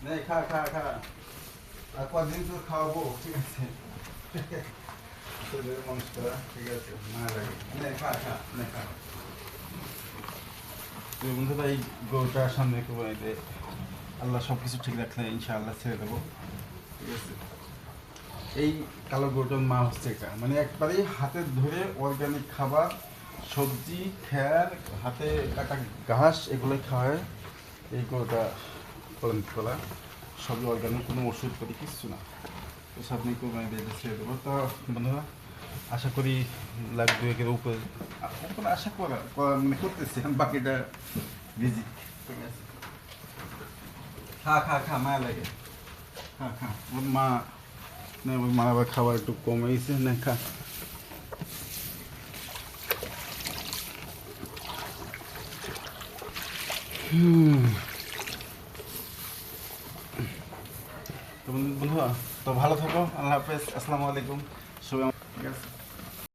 নে খা খা খা আর কদিন তো খাওয়াবো ঠিক আছে তোদের মানুষটা ঠিক আছে না লাগে নে খা খা নে খা তো বন্ধুরা এই গরুটার সামনে কোরবানিতে আল্লাহ সব কিছু ঠিক রাখলে ইনশাআল্লাহ ছেড়ে দেবো ঠিক আছে। এই কালো গরুটার মা হচ্ছে এটা মানে একবারেই হাতে ধরে অর্গানিক খাবার সবজি খ্যার হাতে কাটা ঘাস এগুলোই খাওয়ায় এই গরুটা পালন করা সবই অর্গানিক কোনো ওষুধ করি কিচ্ছু না। তো সামনে কোরবানি দিয়ে ছেড়ে দেবো তো বন্ধুরা আশা করি লাখ দুয়েকের উপরে এখন আশা মানে করতেছি এখন বাকিটা বিজি ঠিক আছে। খা খা খা মায়া লাগে খা খা ওর মা না ওর মা আবার খাবার একটু কমে গেছে না খা তো বন্ধুরা তো ভালো থাকো আল্লাহ হাফেজ আসসালামু আলাইকুম সবাই ঠিক আছে।